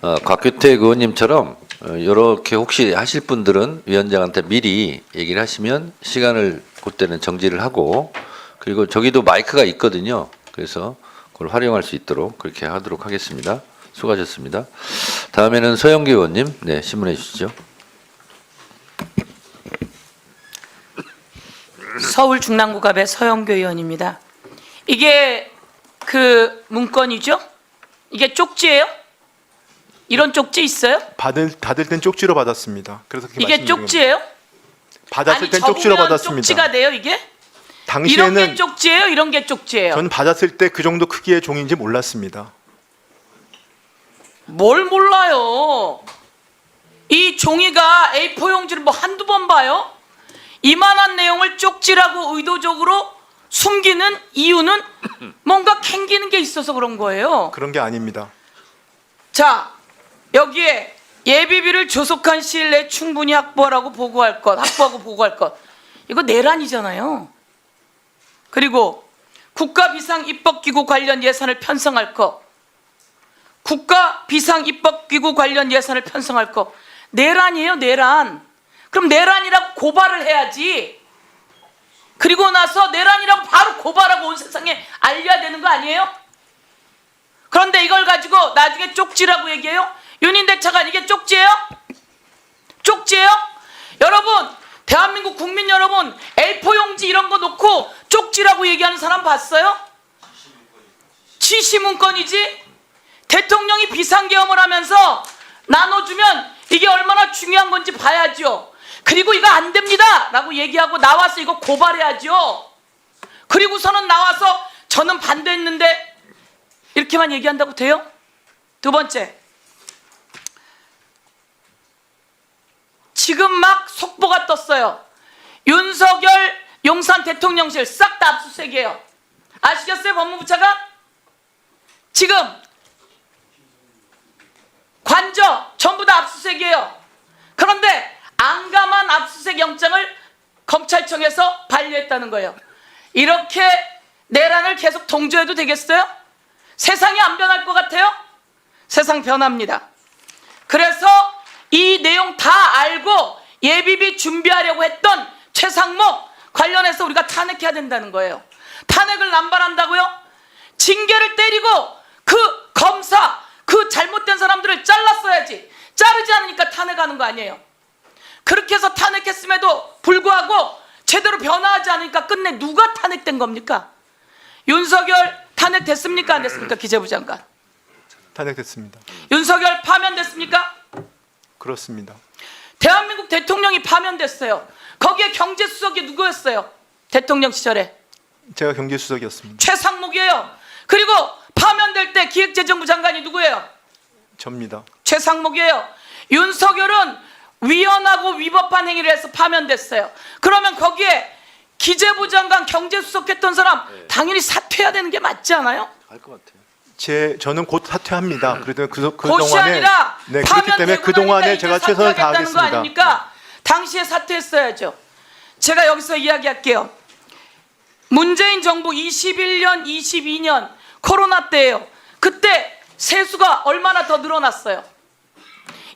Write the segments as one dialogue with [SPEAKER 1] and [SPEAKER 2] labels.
[SPEAKER 1] 곽규택 의원님처럼 이렇게 혹시 하실 분들은 위원장한테 미리 얘기를 하시면 시간을 그때는 정지를 하고, 그리고 저기도 마이크가 있거든요. 그래서 그걸 활용할 수 있도록 그렇게 하도록 하겠습니다. 수고하셨습니다. 다음에는 서영교 의원님, 네, 신문해 주시죠.
[SPEAKER 2] 서울 중랑구갑의 서영교 의원입니다. 이게 그 문건이죠? 이게 쪽지예요? 이런 쪽지 있어요?
[SPEAKER 3] 받을 땐 쪽지로 받았습니다. 그래서 그렇게
[SPEAKER 2] 이게
[SPEAKER 3] 말씀드린
[SPEAKER 2] 쪽지예요?
[SPEAKER 3] 겁니다. 받았을
[SPEAKER 2] 아니
[SPEAKER 3] 땐 쪽지로
[SPEAKER 2] 적으면
[SPEAKER 3] 받았습니다.
[SPEAKER 2] 쪽지가 돼요 이게? 이런 게
[SPEAKER 3] 당시에는
[SPEAKER 2] 쪽지예요? 이런 게 쪽지예요?
[SPEAKER 3] 저는 받았을 때 그 정도 크기의 종인지 몰랐습니다.
[SPEAKER 2] 뭘 몰라요? 이 종이가 A4 용지를 뭐 한두 번 봐요? 이만한 내용을 쪽지라고 의도적으로 숨기는 이유는 뭔가 캥기는 게 있어서 그런 거예요.
[SPEAKER 3] 그런 게 아닙니다.
[SPEAKER 2] 자, 여기에 예비비를 조속한 시일 내에 충분히 확보하고 보고할 것. 이거 내란이잖아요. 그리고 국가 비상 입법기구 관련 예산을 편성할 것. 국가 비상 입법기구 관련 예산을 편성할 것. 내란이에요, 내란. 그럼 내란이라고 고발을 해야지. 그리고 나서 내란이라고 바로 고발하고 온 세상에 알려야 되는 거 아니에요? 그런데 이걸 가지고 나중에 쪽지라고 얘기해요? 윤인대 차관 이게 쪽지예요? 쪽지예요? 여러분, 대한민국 국민 여러분, A4 용지 이런 거 놓고 쪽지라고 얘기하는 사람 봤어요? 지시문건이지? 대통령이 비상계엄을 하면서 나눠주면 이게 얼마나 중요한 건지 봐야죠. 그리고 이거 안 됩니다 라고 얘기하고 나와서 이거 고발해야죠. 그리고서는 나와서 저는 반대했는데 이렇게만 얘기한다고 돼요? 두 번째, 지금 막 속보가 떴어요. 윤석열 용산 대통령실 싹 다 압수수색이에요. 아시겠어요, 법무부 차관? 지금 관저 전부 다 압수수색이에요. 그런데 안감한 압수수색 영장을 검찰청에서 반려했다는 거예요. 이렇게 내란을 계속 동조해도 되겠어요? 세상이 안 변할 것 같아요? 세상 변합니다. 그래서 이 내용 다 알고 예비비 준비하려고 했던 최상목 관련해서 우리가 탄핵해야 된다는 거예요. 탄핵을 남발한다고요? 징계를 때리고 그 검사, 그 잘못된 사람들을 잘랐어야지. 자르지 않으니까 탄핵하는 거 아니에요. 그렇게 해서 탄핵했음에도 불구하고 제대로 변화하지 않으니까 끝내 누가 탄핵된 겁니까? 윤석열 탄핵됐습니까? 안 됐습니까? 기재부 장관.
[SPEAKER 3] 탄핵됐습니다.
[SPEAKER 2] 윤석열 파면됐습니까?
[SPEAKER 3] 그렇습니다.
[SPEAKER 2] 대한민국 대통령이 파면됐어요. 거기에 경제수석이 누구였어요? 대통령 시절에.
[SPEAKER 3] 제가 경제수석이었습니다.
[SPEAKER 2] 최상목이에요. 그리고 파면될 때 기획재정부 장관이 누구예요?
[SPEAKER 3] 접니다.
[SPEAKER 2] 최상목이에요. 윤석열은 위헌하고 위법한 행위를 해서 파면됐어요. 그러면 거기에 기재부 장관 경제수석 했던 사람 당연히 사퇴해야 되는 게 맞지 않아요?
[SPEAKER 1] 할 것 같아요.
[SPEAKER 3] 저는 곧 사퇴합니다. 그래도 그
[SPEAKER 2] 곧이
[SPEAKER 3] 동안에
[SPEAKER 2] 아니라
[SPEAKER 3] 그렇기 때문에 그 동안에 제가 최선을
[SPEAKER 2] 다하겠다는 거
[SPEAKER 3] 다하겠습니다.
[SPEAKER 2] 아닙니까? 당시에 사퇴했어야죠. 제가 여기서 이야기할게요. 문재인 정부 21년, 22년 코로나 때예요. 그때 세수가 얼마나 더 늘어났어요?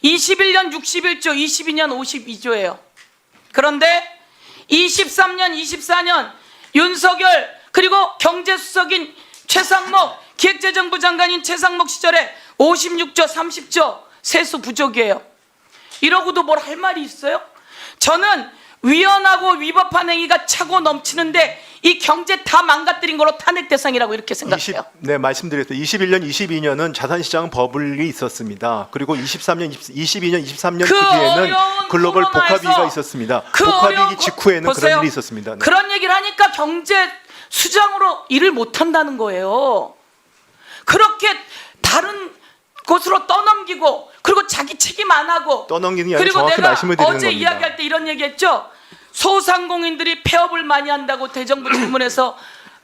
[SPEAKER 2] 21년 61조, 22년 52조예요. 그런데 23년, 24년 윤석열 그리고 경제수석인 최상목, 기획재정부 장관인 최상목 시절에 56조, 30조 세수 부족이에요. 이러고도 뭘 할 말이 있어요? 저는 위헌하고 위법한 행위가 차고 넘치는데 이 경제 다 망가뜨린 거로 탄핵 대상이라고 이렇게 생각해요.
[SPEAKER 3] 네, 말씀드렸어요. 21년, 22년은 자산시장 버블이 있었습니다. 그리고 23년, 22년, 23년 그 뒤에는 글로벌 복합위기가 있었습니다. 복합위기 직후에는
[SPEAKER 2] 보세요.
[SPEAKER 3] 그런 일이 있었습니다. 네.
[SPEAKER 2] 그런 얘기를 하니까 경제 수장으로 일을 못한다는 거예요. 그렇게 다른 곳으로 떠넘기고 그리고 자기 책임 안 하고
[SPEAKER 3] 떠넘기는 게 아니라
[SPEAKER 2] 그리고
[SPEAKER 3] 정확히
[SPEAKER 2] 내가
[SPEAKER 3] 말씀을 드리는
[SPEAKER 2] 어제
[SPEAKER 3] 겁니다.
[SPEAKER 2] 이야기할 때 이런 얘기했죠. 소상공인들이 폐업을 많이 한다고 대정부 질문에서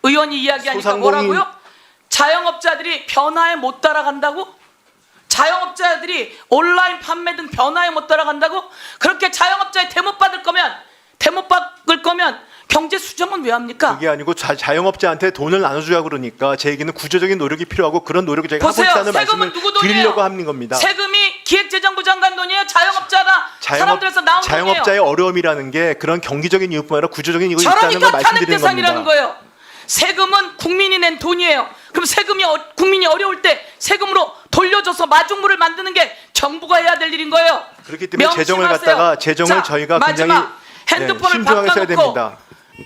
[SPEAKER 2] 의원이 이야기하니까 뭐라고요? 자영업자들이 변화에 못 따라간다고? 자영업자들이 온라인 판매 등 변화에 못 따라간다고? 그렇게 자영업자에 대못 받을 거면 경제 수정은 왜 합니까?
[SPEAKER 3] 그게 아니고 자영업자한테 돈을 나눠주자 그러니까 제 얘기는 구조적인 노력이 필요하고 그런 노력을 저희가 하고
[SPEAKER 2] 보세요.
[SPEAKER 3] 있다는
[SPEAKER 2] 세금은
[SPEAKER 3] 말씀을
[SPEAKER 2] 누구 돈이에요?
[SPEAKER 3] 드리려고 하는 겁니다.
[SPEAKER 2] 세금이 기획재정부 장관 돈이에요? 자영업자나 사람들에서 나온 돈이에요?
[SPEAKER 3] 자영업자의 어려움이라는 게 그런 경기적인 이유뿐만 아니라 구조적인 이유가 있다는
[SPEAKER 2] 저러니까
[SPEAKER 3] 걸
[SPEAKER 2] 탄핵
[SPEAKER 3] 말씀드리는
[SPEAKER 2] 대상이라는
[SPEAKER 3] 겁니다.
[SPEAKER 2] 거예요. 세금은 국민이 낸 돈이에요. 그럼 세금이 국민이 어려울 때 세금으로 돌려줘서 마중물을 만드는 게 정부가 해야 될 일인 거예요.
[SPEAKER 3] 그렇기 때문에 재정을
[SPEAKER 2] 명심하세요.
[SPEAKER 3] 갖다가 재정을
[SPEAKER 2] 자,
[SPEAKER 3] 저희가
[SPEAKER 2] 마지막.
[SPEAKER 3] 굉장히
[SPEAKER 2] 핸드폰을
[SPEAKER 3] 신중하게 써야
[SPEAKER 2] 바꿔놓고
[SPEAKER 3] 됩니다.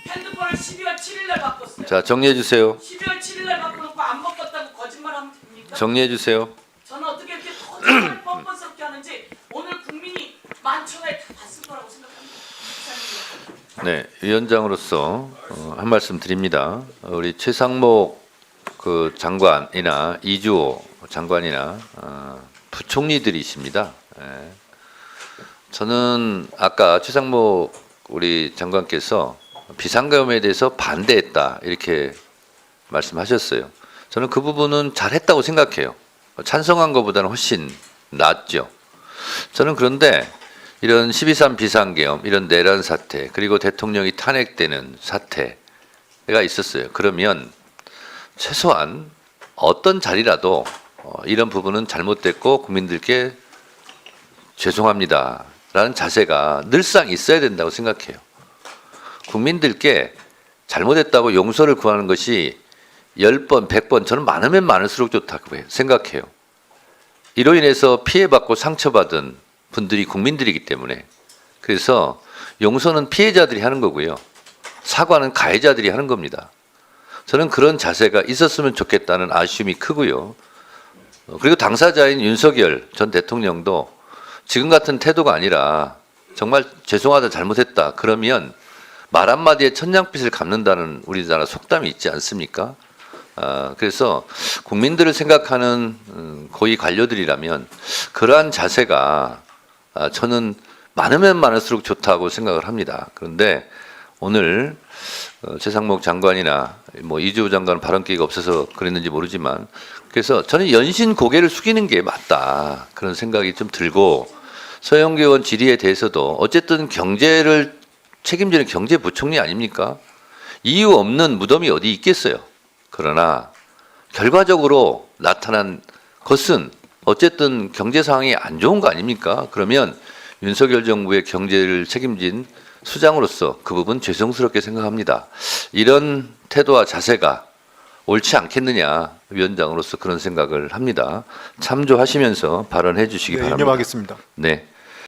[SPEAKER 2] 핸드폰을 12월 7일 날 바꿨어요.
[SPEAKER 1] 자, 정리해 주세요.
[SPEAKER 2] 12월 7일 날 바꿔놓고 안 바꿨다고 거짓말하면 됩니까?
[SPEAKER 1] 정리해 주세요.
[SPEAKER 2] 저는 어떻게 이렇게 거짓말을 뻔뻔스럽게 하는지 오늘 국민이 만천하에 다 봤을 거라고 생각합니다.
[SPEAKER 1] 네, 위원장으로서 한 말씀 드립니다. 우리 최상목 그 장관이나 이주호 장관이나 부총리들이십니다. 예. 저는 아까 최상목 우리 장관께서 비상계엄에 대해서 반대했다 이렇게 말씀하셨어요. 저는 그 부분은 잘했다고 생각해요. 찬성한 것보다는 훨씬 낫죠. 저는 그런데 이런 12.3 비상계엄, 이런 내란 사태, 그리고 대통령이 탄핵되는 사태가 있었어요. 그러면 최소한 어떤 자리라도 이런 부분은 잘못됐고 국민들께 죄송합니다 라는 자세가 늘상 있어야 된다고 생각해요. 국민들께 잘못했다고 용서를 구하는 것이 10번, 100번 저는 많으면 많을수록 좋다고 생각해요. 이로 인해서 피해받고 상처받은 분들이 국민들이기 때문에 그래서 용서는 피해자들이 하는 거고요. 사과는 가해자들이 하는 겁니다. 저는 그런 자세가 있었으면 좋겠다는 아쉬움이 크고요. 그리고 당사자인 윤석열 전 대통령도 지금 같은 태도가 아니라 정말 죄송하다 잘못했다 그러면 말 한마디에 천냥빚을 갚는다는 우리나라 속담이 있지 않습니까? 그래서 국민들을 생각하는 고위 관료들이라면 그러한 자세가 저는 많으면 많을수록 좋다고 생각을 합니다. 그런데 오늘 최상목 장관이나 뭐 이주호 장관 발언 기회가 없어서 그랬는지 모르지만 그래서 저는 연신 고개를 숙이는 게 맞다 그런 생각이 좀 들고 서영교 의원 질의에 대해서도 어쨌든 경제를 책임지는 경제부총리 아닙니까? 이유 없는 무덤이 어디 있겠어요. 그러나 결과적으로 나타난 것은 어쨌든 경제 상황이 안 좋은 거 아닙니까? 그러면 윤석열 정부의 경제를 책임진 수장으로서 그 부분 죄송스럽게 생각합니다. 이런 태도와 자세가 옳지 않겠느냐 위원장으로서 그런 생각을 합니다. 참조하시면서 발언해 주시기 바랍니다.
[SPEAKER 3] 네, 인정하겠습니다.
[SPEAKER 1] 네.